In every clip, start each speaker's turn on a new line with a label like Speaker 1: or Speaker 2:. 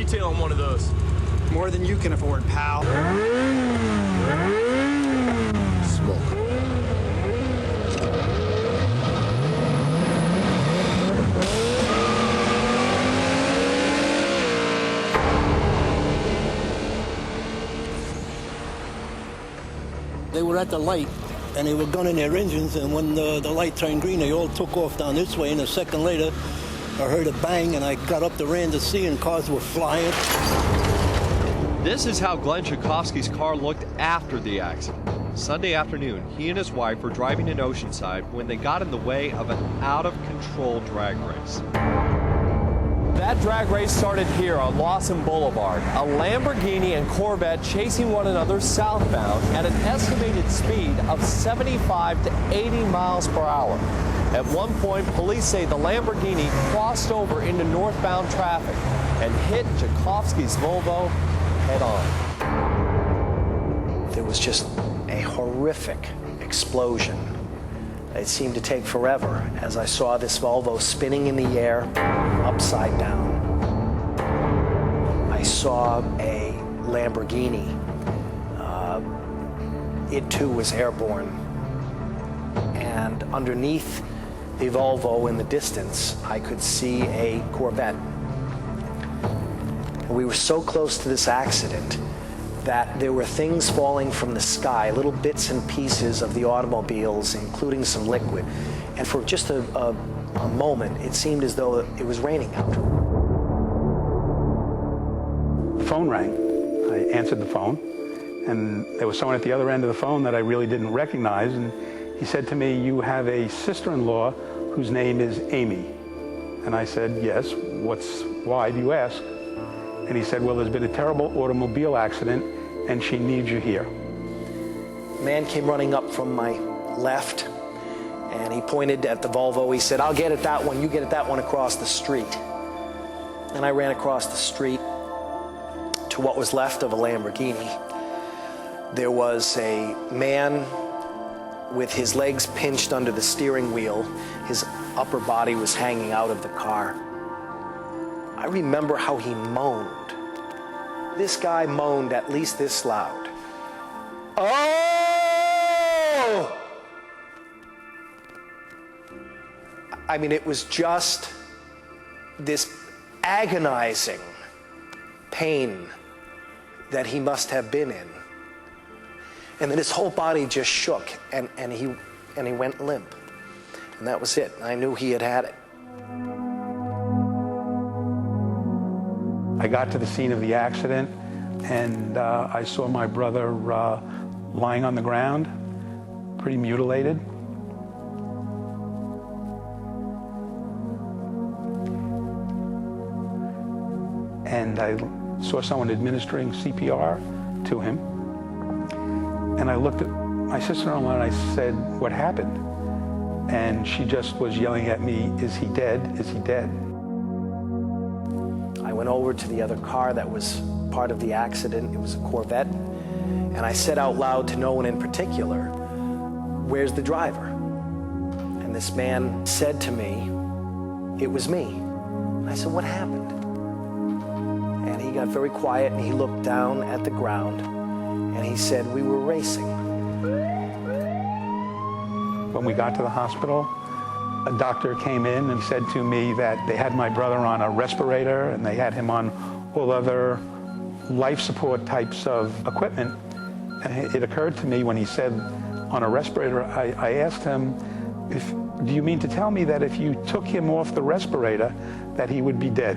Speaker 1: retail on one of those?
Speaker 2: More than you can afford, pal.
Speaker 3: Smoke.
Speaker 4: They were at the light, and they were gunning their engines, and when the light turned green, they all took off down this way, and a second later, I heard a bang, and I got up the ran to see, and cars were flying.
Speaker 5: This is how Glenn Tchaikovsky's car looked after the accident. Sunday afternoon, he and his wife were driving in Oceanside when they got in the way of an out-of-control drag race.
Speaker 1: That drag race started here on Lawson Boulevard. A Lamborghini and Corvette chasing one another southbound at an estimated speed of 75 to 80 miles per hour. At one point, police say the Lamborghini crossed over into northbound traffic and hit Tchaikovsky's Volvo head-on.
Speaker 6: There was just a horrific explosion. It seemed to take forever as I saw this Volvo spinning in the air, upside down. I saw a Lamborghini. It too was airborne. And underneath the Volvo in the distance, I could see a Corvette. And we were so close to this accident that there were things falling from the sky, little bits and pieces of the automobiles, including some liquid. And for just a moment, it seemed as though it was raining out.
Speaker 7: The phone rang. I answered the phone, and there was someone at the other end of the phone that I really didn't recognize, and he said to me, "You have a sister-in-law whose name is Amy." And I said, "Yes, why do you ask?" And he said, "Well, there's been a terrible automobile accident, and she needs you here."
Speaker 6: A man came running up from my left, and he pointed at the Volvo. He said, "I'll get at that one, you get at that one across the street." And I ran across the street to what was left of a Lamborghini. There was a man with his legs pinched under the steering wheel. His upper body was hanging out of the car. I remember how he moaned. This guy moaned at least this loud. Oh! I mean, it was just this agonizing pain that he must have been in. And then his whole body just shook, and he went limp. And that was it. I knew he had it.
Speaker 7: I got to the scene of the accident, and I saw my brother lying on the ground, pretty mutilated. And I saw someone administering CPR to him. And I looked at my sister-in-law and I said, "What happened?" And she just was yelling at me, "Is he dead? Is he dead?"
Speaker 6: I went over to the other car that was part of the accident. It was a Corvette. And I said out loud to no one in particular, "Where's the driver?" And this man said to me, "It was me." And I said, "What happened?" And he got very quiet and he looked down at the ground and he said, "We were racing."
Speaker 7: When we got to the hospital, a doctor came in and said to me that they had my brother on a respirator and they had him on all other life support types of equipment. And it occurred to me when he said on a respirator, I asked him, "Do you mean to tell me that if you took him off the respirator that he would be dead?"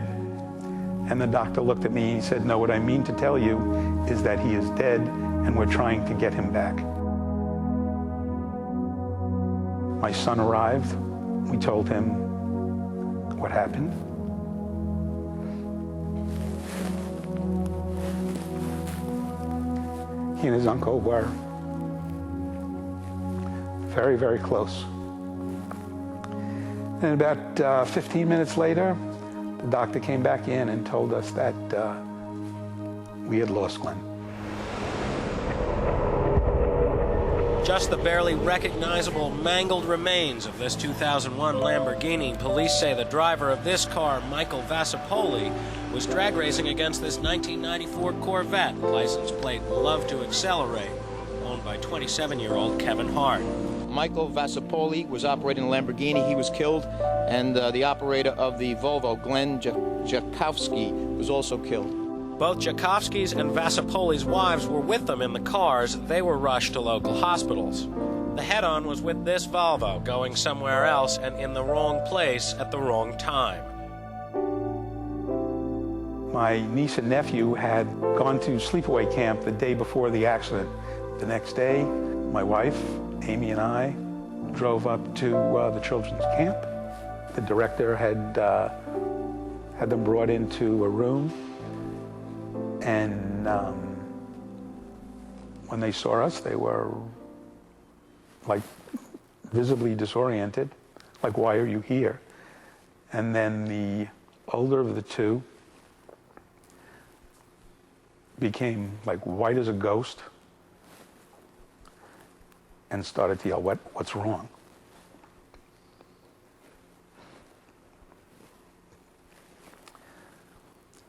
Speaker 7: And the doctor looked at me and he said, "No, what I mean to tell you is that he is dead and we're trying to get him back." My son arrived. We told him what happened. He and his uncle were very, very close. And about 15 minutes later, the doctor came back in and told us that we had lost Glenn.
Speaker 8: Just the barely recognizable mangled remains of this 2001 Lamborghini. Police say the driver of this car, Michael Vassipoli, was drag racing against this 1994 Corvette, license plate LOV2XLR8, owned by 27-year-old Kevin Hart.
Speaker 9: Michael Vasapoli was operating a Lamborghini. He was killed, and the operator of the Volvo, Glenn Jakowski, was also killed.
Speaker 8: Both Jakowski's and Vasapoli's wives were with them in the cars. They were rushed to local hospitals. The head-on was with this Volvo, going somewhere else and in the wrong place at the wrong time.
Speaker 7: My niece and nephew had gone to sleepaway camp the day before the accident. The next day, my wife, Amy, and I drove up to the children's camp. The director had them brought into a room, and when they saw us, they were like visibly disoriented, like, why are you here? And then the older of the two became like white as a ghost and started to yell, what's wrong?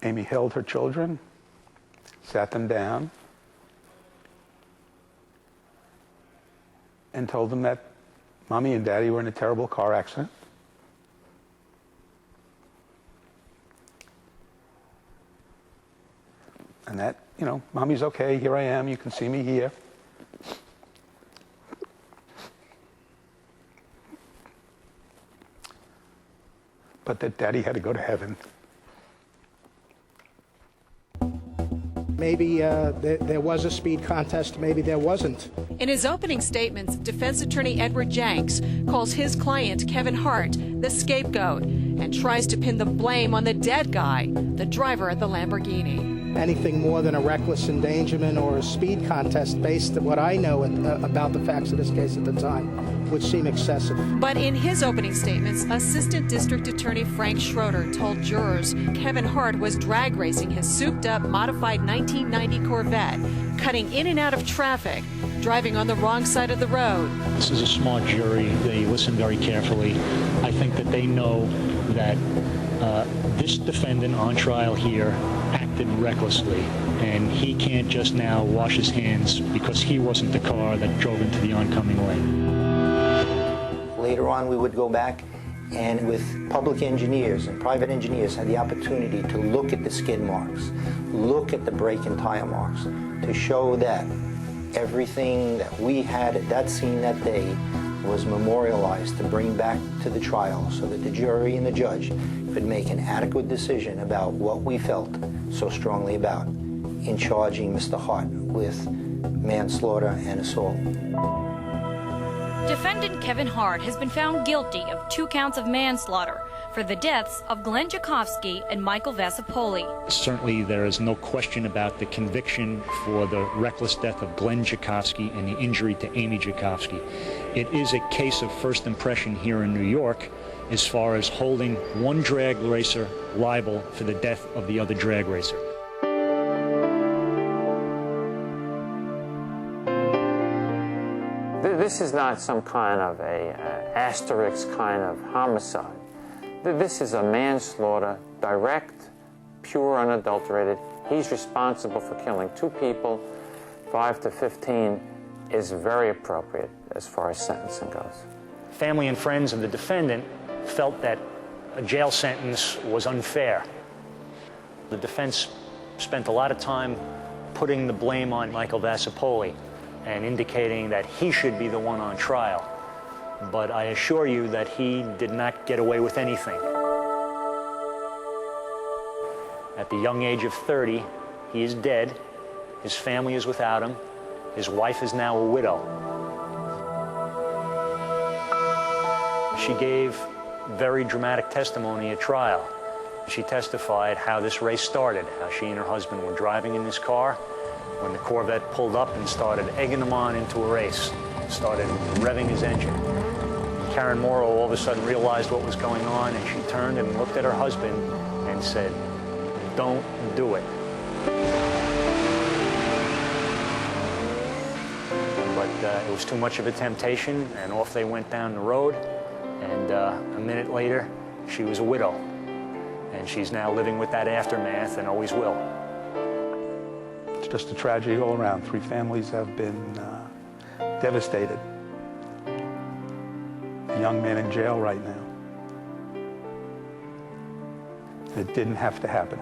Speaker 7: Amy held her children, sat them down, and told them that Mommy and Daddy were in a terrible car accident. And that, you know, Mommy's okay, here I am, you can see me here. But that Daddy had to go to heaven.
Speaker 10: Maybe there was a speed contest, maybe there wasn't.
Speaker 11: In his opening statements, defense attorney Edward Jenks calls his client, Kevin Hart, the scapegoat and tries to pin the blame on the dead guy, the driver of the Lamborghini.
Speaker 10: Anything more than a reckless endangerment or a speed contest, based on what I know about the facts of this case at the time, would seem excessive.
Speaker 11: But in his opening statements, Assistant District Attorney Frank Schroeder told jurors Kevin Hart was drag racing his souped-up, modified 1990 Corvette, cutting in and out of traffic, driving on the wrong side of the road.
Speaker 12: This is a smart jury. They listen very carefully. I think that they know that this defendant on trial here acted recklessly, and he can't just now wash his hands because he wasn't the car that drove into the oncoming lane.
Speaker 13: Later on, we would go back and with public engineers and private engineers had the opportunity to look at the skid marks, look at the brake and tire marks, to show that everything that we had at that scene that day was memorialized to bring back to the trial so that the jury and the judge could make an adequate decision about what we felt so strongly about in charging Mr. Hart with manslaughter and assault.
Speaker 14: Defendant Kevin Hart has been found guilty of 2 counts of manslaughter for the deaths of Glenn Jakowski and Michael Vasapoli.
Speaker 12: Certainly there is no question about the conviction for the reckless death of Glenn Jakowski and the injury to Amy Jakowski. It is a case of first impression here in New York as far as holding one drag racer liable for the death of the other drag racer.
Speaker 15: This is not some kind of a asterisk kind of homicide. This is a manslaughter, direct, pure, unadulterated. He's responsible for killing 2 people. 5 to 15 is very appropriate as far as sentencing goes.
Speaker 12: Family and friends of the defendant felt that a jail sentence was unfair. The defense spent a lot of time putting the blame on Michael Vasapoli and indicating that he should be the one on trial. But I assure you that he did not get away with anything. At the young age of 30, he is dead. His family is without him. His wife is now a widow. She gave very dramatic testimony at trial. She testified how this race started, how she and her husband were driving in this car when the Corvette pulled up and started egging him on into a race, started revving his engine. Karen Morrow all of a sudden realized what was going on, and she turned and looked at her husband and said, "Don't do it." But it was too much of a temptation, and off they went down the road, and a minute later, she was a widow. And she's now living with that aftermath and always will.
Speaker 7: It's just a tragedy all around. 3 families have been devastated. A young man in jail right now. It didn't have to happen.